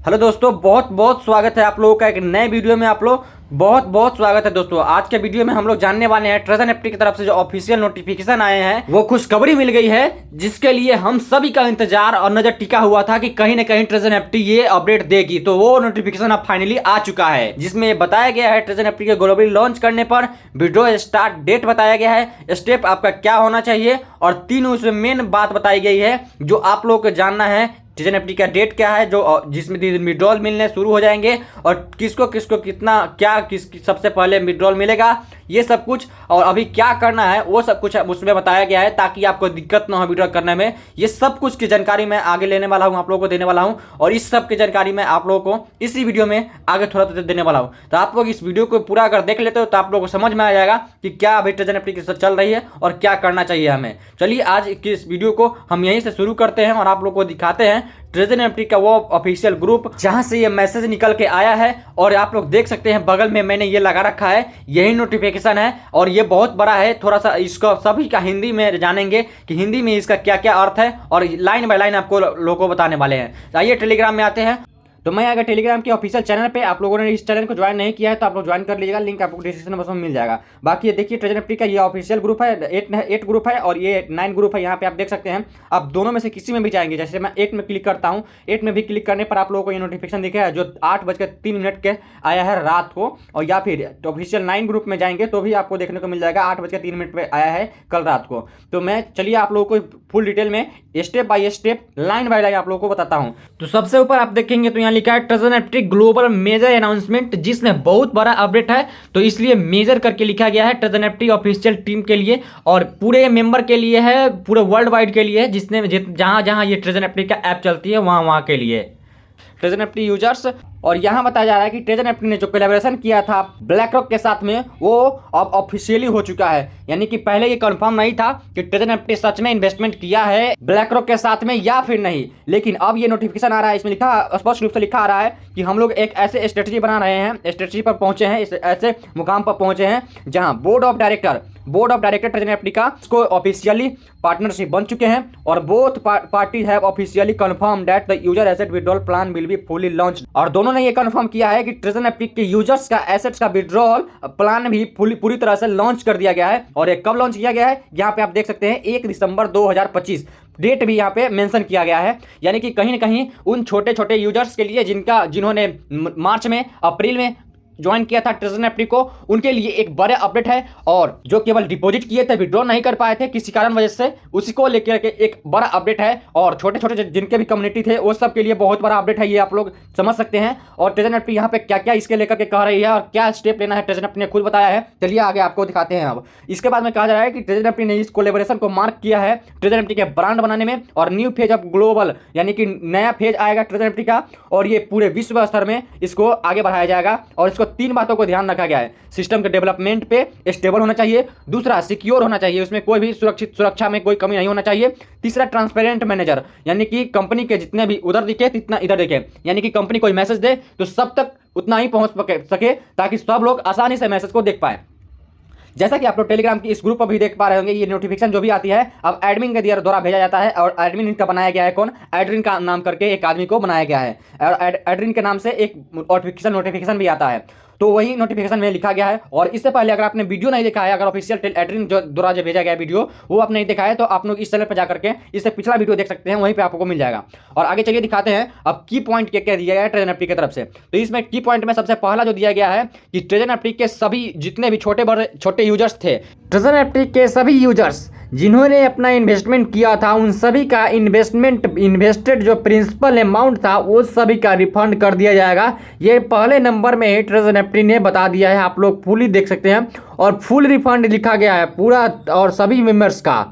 Hello दोस्तों, बहुत बहुत स्वागत है आप लोगों का एक नए वीडियो में। आप लोग बहुत बहुत स्वागत है दोस्तों। आज के वीडियो में हम लोग जानने वाले हैं ट्रेजर एनएफटी की तरफ से जो ऑफिशियल नोटिफिकेशन आए हैं, वो खुशखबरी मिल गई है, जिसके लिए हम सभी का इंतजार और नजर टिका हुआ था कि कहीं ना कहीं ट्रेजर एनएफटी ये अपडेट देगी। तो वो नोटिफिकेशन अब फाइनली आ चुका है, जिसमें ये बताया गया है ट्रेजर एनएफटी के ग्लोबली लॉन्च करने पर विड्रॉ स्टार्ट डेट बताया गया है, स्टेप आपका क्या होना चाहिए, और 3 उसमें मेन बात बताई गई है जो आप लोगों को जानना है। ट्रेजर एनएफटी का डेट क्या है, जो जिसमें विड्रॉल मिलने शुरू हो जाएंगे, और किसको किसको कितना क्या सबसे पहले विड्रॉल मिलेगा, ये सब कुछ, और अभी क्या करना है वो सब कुछ उसमें बताया गया है, ताकि आपको दिक्कत ना हो विड्रॉल करने में। ये सब कुछ की जानकारी मैं आगे लेने वाला हूं, आप लोगों को देने वाला हूं, और इस सब की जानकारी मैं आप लोगों को इसी वीडियो में आगे थोड़ा थोड़ा देने वाला हूं। तो आप लोग इस वीडियो को पूरा अगर देख लेते हो तो आप लोगों को समझ में आ जाएगा कि क्या अभी ट्रेजर एनएफटी के साथ चल रही है और क्या करना चाहिए हमें। चलिए आज की इस वीडियो को हम यहीं से शुरू करते हैं और आप लोग को दिखाते हैं ट्रेजर एनएफटी का वो ऑफिशियल ग्रुप जहां से ये मैसेज निकल के आया है। और आप लोग देख सकते हैं बगल में मैंने ये लगा रखा है, यही नोटिफिकेशन है, और ये बहुत बड़ा है। थोड़ा सा इसको सभी का हिंदी में जानेंगे कि हिंदी में इसका क्या क्या अर्थ है, और लाइन बाय लाइन आपको लोगों को बताने वाले हैं। आइए टेलीग्राम में आते हैं। तो मैं अगर टेलीग्राम के ऑफिशियल चैनल पे आप लोगों ने इस चैनल को ज्वाइन नहीं किया है तो आप लोग ज्वाइन कर लीजिएगा, लिंक आपको डिस्क्रिप्शन बॉक्स में मिल जाएगा। बाकी ये देखिए ट्रेजर एनएफटी का ये ऑफिशियल ग्रुप है, 8 ग्रुप है और ये 9 ग्रुप है। यहाँ पे आप देख सकते हैं, आप दोनों में से किसी में भी जाएंगे। जैसे मैं 8 में क्लिक करता हूँ, 8 में भी क्लिक करने पर आप लोगों को ये नोटिफिकेशन दिखेगा जो 8:03 के आया है रात को, और या फिर ऑफिशियल 9 ग्रुप में जाएंगे तो भी आपको देखने को मिल जाएगा 8:03 पे आया है कल रात को। तो मैं चलिए आप लोगों को फुल डिटेल में step by step line by line आप लोगों को बताता हूँ। तो सबसे ऊपर आप देखेंगे तो यहाँ लिखा है treasure NFT global major announcement, जिसमें बहुत बड़ा अपडेट है, तो इसलिए मेजर करके लिखा गया है ट्रेजर एनएफटी ऑफिशियल टीम के लिए और पूरे मेंबर के लिए है, पूरे वर्ल्ड वाइड के लिए, जिसने जहां जहां ये ट्रेजर एनएफटी का ऐप चलती है वहां वहां के लिए ट्रेजर एनएफटी यूजर्स। और यहाँ बताया जा रहा है कि ट्रेजर एनएफटी ने जो कोलैबोरेशन किया था ब्लैक रॉक के साथ में, वो अब ऑफिशियली हो चुका है। यानी कि पहले ये कंफर्म नहीं था कि ट्रेजर एनएफटी सच में इन्वेस्टमेंट किया है ब्लैक रॉक के साथ में या फिर नहीं, लेकिन अब ये नोटिफिकेशन आ रहा है, इसमें लिखा स्पष्ट रूप से लिखा आ रहा है कि हम लोग एक ऐसे स्ट्रेटजी बना रहे हैं, स्ट्रेटजी पर पहुंचे हैं, इस ऐसे मुकाम पर पहुंचे हैं जहां board of director treasure NFT का इसको ऑफिशियली पार्टनरशिप बन चुके हैं, और both parties have officially confirm that the user asset withdrawal plan will be fully launched. और दोनों ने ये कंफर्म किया है कि ट्रेजर एनएफटी के यूजर्स का एसेट्स का विड्रॉल प्लान भी पूरी तरह से लॉन्च कर दिया गया है। और ये कब लॉन्च किया गया है, यहाँ पे आप देख सकते हैं 1 दिसंबर 2025 डेट भी यहाँ पे मेंशन किया गया है। यानी कि कहीं ना कहीं उन छोटे छोटे यूजर्स के लिए जिन्होंने मार्च में अप्रैल में ज्वाइन किया था ट्रेजर एनएफटी को, उनके लिए एक बड़ा अपडेट है। और जो केवल डिपॉजिट किए थे, विड्रॉ नहीं कर पाए थे किसी कारण वजह से, उसी को लेकर के एक बड़ा अपडेट है। और छोटे छोटे जिनके भी कम्युनिटी थे वो सब के लिए बहुत बड़ा अपडेट है, ये आप लोग समझ सकते हैं। और ट्रेजर एनएफटी यहाँ पे क्या क्या इसके लेकर के कह रही है और क्या स्टेप लेना है ट्रेजर एनएफटी ने खुद बताया है। चलिए आगे आपको दिखाते हैं। अब इसके बाद में कहा जा रहा है कि ट्रेजर एनएफटी ने इस कोलैबोरेशन को मार्क किया है ट्रेजर एनएफटी के ब्रांड बनाने में, और न्यू फेज ऑफ ग्लोबल, यानी कि नया फेज आएगा ट्रेजर एनएफटी का, और ये पूरे विश्व स्तर में इसको आगे बढ़ाया जाएगा। और इसको 3 बातों को ध्यान रखा गया है। सिस्टम के डेवलपमेंट पे स्टेबल होना चाहिए, दूसरा सिक्योर होना चाहिए, उसमें कोई भी सुरक्षा में कोई कमी नहीं होना चाहिए, तीसरा ट्रांसपेरेंट मैनेजर, यानी कि कंपनी के जितने भी उधर दिखे तितना इधर दिखे, यानी कि कंपनी कोई मैसेज दे तो सब तक उतना ही पहुंच सके, ताकि सब लोग आसानी से मैसेज को देख पाए। जैसा कि आप लोग टेलीग्राम की इस ग्रुप पर भी देख पा रहे होंगे, ये नोटिफिकेशन जो भी आती है अब एडमिन के द्वारा भेजा जाता है। और एडमिन इनका बनाया गया है कौन, एडमिन का नाम करके एक आदमी को बनाया गया है, और एडमिन के नाम से एक नोटिफिकेशन भी आता है। तो वही नोटिफिकेशन में लिखा गया है। और इससे पहले अगर आपने वीडियो नहीं देखा है, अगर ऑफिशियल एडमिन जो द्वारा जो भेजा गया वीडियो वो आपने नहीं देखा है, तो आप लोग इस चैनल पर जाकर के इससे पिछला वीडियो देख सकते हैं, वहीं पे आपको मिल जाएगा। और आगे चलिए दिखाते हैं अब की पॉइंट क्या क्या दिया गया है ट्रेजर एनएफटी की तरफ से। तो इसमें की पॉइंट में सबसे पहला जो दिया गया है कि ट्रेजर एनएफटी के सभी जितने भी छोटे यूजर्स थे, ट्रेजर एनएफटी के सभी यूजर्स जिन्होंने अपना इन्वेस्टमेंट किया था, उन सभी का इन्वेस्टेड जो प्रिंसिपल अमाउंट था वो सभी का रिफंड कर दिया जाएगा। ये पहले नंबर में ही ट्रेजर एनएफटी ने बता दिया है, आप लोग फुली देख सकते हैं, और फुल रिफंड लिखा गया है पूरा और सभी मेंबर्स का।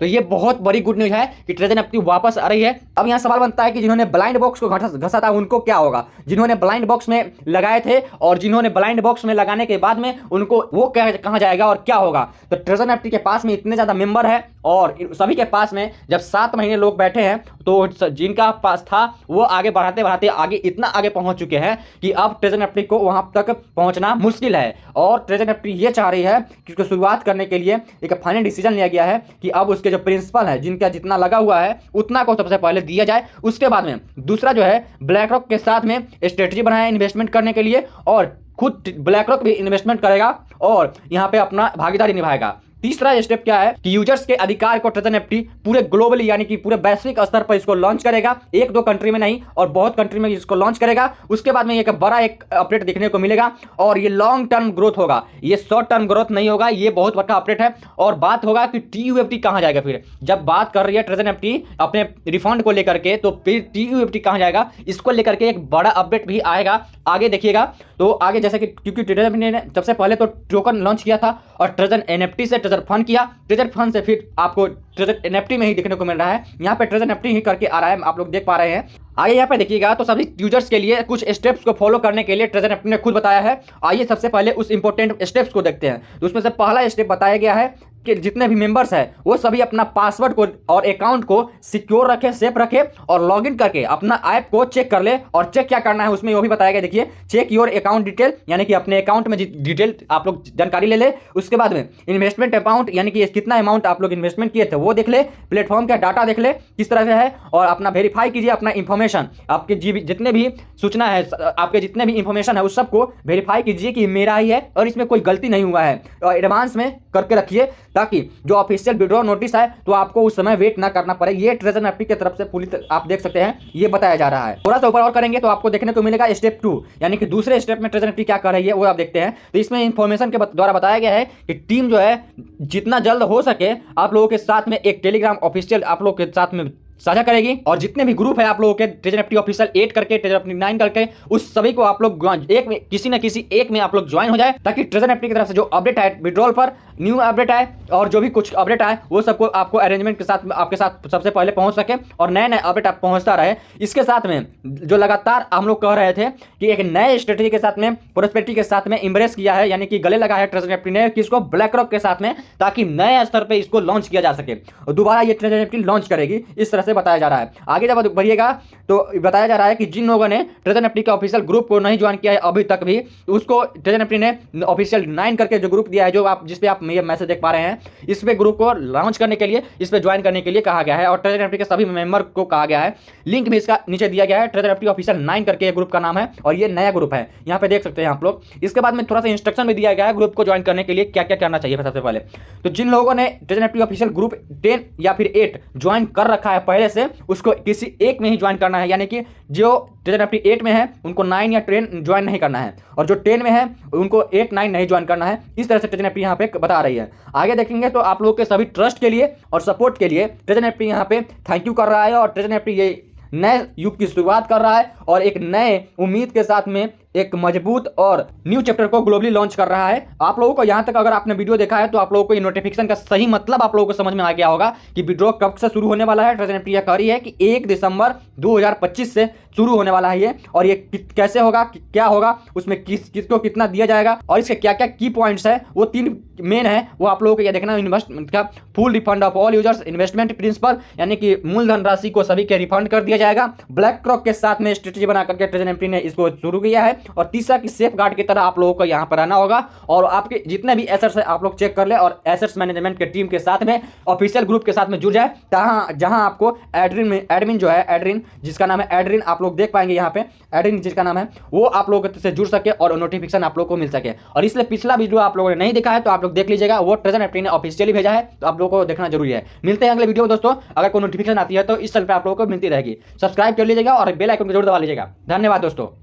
तो ये बहुत बड़ी गुड न्यूज़ है कि ट्रेजर एनएफटी वापस आ रही है। अब यहाँ सवाल बनता है कि जिन्होंने ब्लाइंड बॉक्स को घसा था उनको क्या होगा, जिन्होंने ब्लाइंड बॉक्स में लगाए थे और जिन्होंने ब्लाइंड बॉक्स में लगाने के बाद में उनको वो कहाँ जाएगा और क्या होगा। तो ट्रेजर एनएफटी के पास में इतने ज़्यादा मेंबर है और सभी के पास में जब 7 महीने लोग बैठे हैं, तो जिनका पास था वो आगे बढ़ाते बढ़ाते आगे इतना आगे पहुंच चुके हैं कि अब ट्रेजर एनएफटी को वहां तक पहुंचना मुश्किल है। और ट्रेजर एनएफटी ये चाह रही है कि उसको शुरुआत करने के लिए एक फाइनल डिसीजन लिया गया है कि अब उसके जो प्रिंसिपल है, जिनका जितना लगा हुआ है उतना को सबसे पहले दिया जाए। उसके बाद में दूसरा जो है ब्लैक रॉक के साथ में स्ट्रेटजी बनाया इन्वेस्टमेंट करने के लिए, और खुद ब्लैक रॉक भी इन्वेस्टमेंट करेगा और यहाँ पे अपना भागीदारी निभाएगा। तीसरा स्टेप क्या है कि यूजर्स के अधिकार को ट्रेजर एनएफटी पूरे ग्लोबली यानी कि पूरे वैश्विक स्तर पर इसको लॉन्च करेगा, एक दो कंट्री में नहीं और बहुत कंट्री में इसको लॉन्च करेगा। उसके बाद में एक बड़ा एक अपडेट देखने को मिलेगा और ये लॉन्ग टर्म ग्रोथ होगा, ये शॉर्ट टर्म ग्रोथ नहीं होगा, ये बहुत बड़ा अपडेट है। और बात होगा कि TUFT कहां जाएगा। फिर जब बात कर रही है ट्रेजर एनएफटी अपने रिफंड को लेकर के, तो फिर TUFT कहां जाएगा इसको लेकर के एक बड़ा अपडेट भी आएगा, आगे देखिएगा। तो आगे जैसे कि क्योंकि ट्रेजर एनएफटी ने सबसे पहले तो टोकन लॉन्च किया था और ट्रेजर एनएफटी से ट्रेजर फंड किया, ट्रेजर फंड से फिर आपको ट्रेजर एनएफटी में ही देखने को मिल रहा है। यहाँ पे ट्रेजर एनएफटी ही करके आ रहा है, आप लोग देख पा रहे हैं। आगे यहाँ पे देखिएगा तो सभी यूजर्स के लिए कुछ स्टेप्स को फॉलो करने के लिए ट्रेजर एनएफटी ने खुद बताया है। आइए सबसे पहले उस इंपॉर्टेंट स्टेप्स को देखते हैं। तो उसमें से पहला स्टेप बताया गया है कि जितने भी मेंबर्स हैं वो सभी अपना पासवर्ड को और अकाउंट को सिक्योर रखे, सेफ रखे और लॉगिन करके अपना ऐप को चेक कर ले। और चेक क्या करना है उसमें वो भी बताया गया, देखिए चेक योर अकाउंट डिटेल, यानी कि अपने अकाउंट में डिटेल आप लोग जानकारी ले ले। उसके बाद में इन्वेस्टमेंट अमाउंट, यानी कि कितना अमाउंट आप लोग इन्वेस्टमेंट किए थे वो देख ले, प्लेटफॉर्म का डाटा देख ले किस तरह से है, और अपना वेरीफाई कीजिए अपना इंफॉर्मेशन, आपके जितने भी सूचना है, आपके जितने भी इंफॉर्मेशन है उस सबको वेरीफाई कीजिए कि मेरा ही है और इसमें कोई गलती नहीं हुआ है, और एडवांस में करके रखिए ताकि जो ऑफिशियल विड्रॉ नोटिस है तो आपको उस समय वेट ना करना पड़े। ये ट्रेजर एनएफटी की तरफ से पूरी आप देख सकते हैं, ये बताया जा रहा है। थोड़ा सा ऊपर और करेंगे तो आपको देखने को मिलेगा स्टेप 2, यानी कि दूसरे स्टेप में ट्रेजर एनएफटी क्या कर रही है वो आप देखते हैं। तो इसमें इंफॉर्मेशन के द्वारा बताया गया है कि टीम जो है जितना जल्द हो सके आप लोगों के साथ में एक टेलीग्राम ऑफिशियल आप लोग के साथ में साझा करेगी, और जितने भी ग्रुप है आप लोगों के ट्रेजर एनएफटी ऑफिशियल 8 करके ट्रेजर एनएफटी 9 करके उस सभी को आप लोग एक में किसी न किसी एक में आप लोग ज्वाइन हो जाए, ताकि ट्रेजर एनएफटी की तरफ से जो अपडेट आए विड्रॉल पर, न्यू अपडेट आए और जो भी कुछ अपडेट आए वो सबको आपको अरेंजमेंट के साथ आपके साथ सबसे पहले पहुंच सके और नए नए अपडेट आप पहुंचता रहे। इसके साथ में जो लगातार हम लोग कह रहे थे कि एक नए स्ट्रेटेजी के साथ में प्रोस्पेरिटी के साथ में इंब्रेस किया है, यानी कि गले लगा है ट्रेजर एनएफटी ने किसको, ब्लैक रॉक के साथ में, ताकि नए स्तर पर इसको लॉन्च किया जा सके और दोबारा ये ट्रेजर एनएफटी लॉन्च करेगी, इस तरह से बताया जा रहा है। आगे जब बढ़िएगा तो बताया जा रहा है कि जिन लोगों ने ट्रेजर एनएफटी के ऑफिशियल ग्रुप को नहीं ज्वाइन किया है अभी तक भी, तो उसको ट्रेजर एनएफटी ने ऑफिशियल 9 करके जो ग्रुप दिया है, जो आप जिस पे आप ये मैसेज देख पा रहे हैं, इस पे ग्रुप को लॉन्च करने के लिए, इस पे ज्वाइन करने के लिए कहा गया है और ट्रेजर एनएफटी के सभी मेंबर को कहा गया है। लिंक भी इसका नीचे दिया गया है, ट्रेजर एनएफटी ऑफिशियल 9 करके ये ग्रुप का नाम है और ये नया ग्रुप है, यहाँ पे देख सकते हैं आप लोग। इसके बाद में थोड़ा सा इंस्ट्रक्शन भी दिया गया है ग्रुप को ज्वाइन करने के लिए क्या क्या करना चाहिए। सबसे पहले तो जिन लोगों ने ट्रेजर एनएफटी ऑफिशियल ग्रुप 10 या फिर 8 ज्वाइन कर रखा है पहले से, उसको किसी एक में ही ज्वाइन करना है, यानी कि जो ट्रेजर एनएफटी 8 में है उनको 9 या 10 ज्वाइन नहीं करना है और जो 10 में है उनको 8 9 नहीं ज्वाइन करना है। इस तरह से ट्रेजर एनएफटी यहाँ पे बता रही है। आगे देखेंगे तो आप लोगों के सभी ट्रस्ट के लिए और सपोर्ट के लिए ट्रेजर एनएफटी यहाँ पे थैंक यू कर रहा है और ट्रेजर एनएफटी ये नए युग की शुरुआत कर रहा है और एक नए उम्मीद के साथ में एक मजबूत और न्यू चैप्टर को ग्लोबली लॉन्च कर रहा है। आप लोगों को यहाँ तक अगर आपने वीडियो देखा है तो आप लोगों को ये नोटिफिकेशन का सही मतलब आप लोगों को समझ में आ गया होगा कि विड्रॉ कब से शुरू होने वाला है। ट्रेजर एनएफटी कह रही है कि 1 दिसंबर 2025 से शुरू होने वाला है ये, और ये कैसे होगा, क्या होगा, उसमें किसको कितना दिया जाएगा और इसके क्या क्या की पॉइंट्स है, वो 3 मेन है, वो आप लोगों को ये देखना। इन्वेस्टमेंट का full refund of all users, investment principal यानी कि मूलधन राशि को सभी के रिफंड कर दिया जाएगा। ब्लैक रॉक के साथ में स्ट्रेटेजी बना करके ट्रेजर एनएफटी ने इसको शुरू किया है। और तीसरा कि सेफ गार्ड की तरह आप लोगों को यहाँ पर रहना होगा और आपके जितने भी एसेट्स है आप लोग चेक कर ले और एसेट्स मैनेजमेंट के टीम के साथ में ऑफिशियल ग्रुप के साथ में जुड़ जाए, जहां आपको एडमिन जो है, एडरिन जिसका नाम है, एडरिन आप लोग देख पाएंगे यहाँ पे, एडरिन जिसका नाम है, वो आप लोगों से जुड़ सके और नोटिफिकेशन आप लोग को मिल सके। और इसलिए पिछला वीडियो आप लोगों ने नहीं देखा है तो आप लोग देख लीजिएगा, वो ट्रेजर एनएफटी ने ऑफिशियली भेजा है, तो आप लोगों को देखना जरूरी है। मिलते हैं अगले वीडियो में दोस्तों। अगर कोई नोटिफिकेशन आती है तो इस चैनल पर आप लोगों को मिलती रहेगी। सब्सक्राइब कर लीजिएगा और बेल आइकन को जरूर दबा लीजिएगा। धन्यवाद दोस्तों।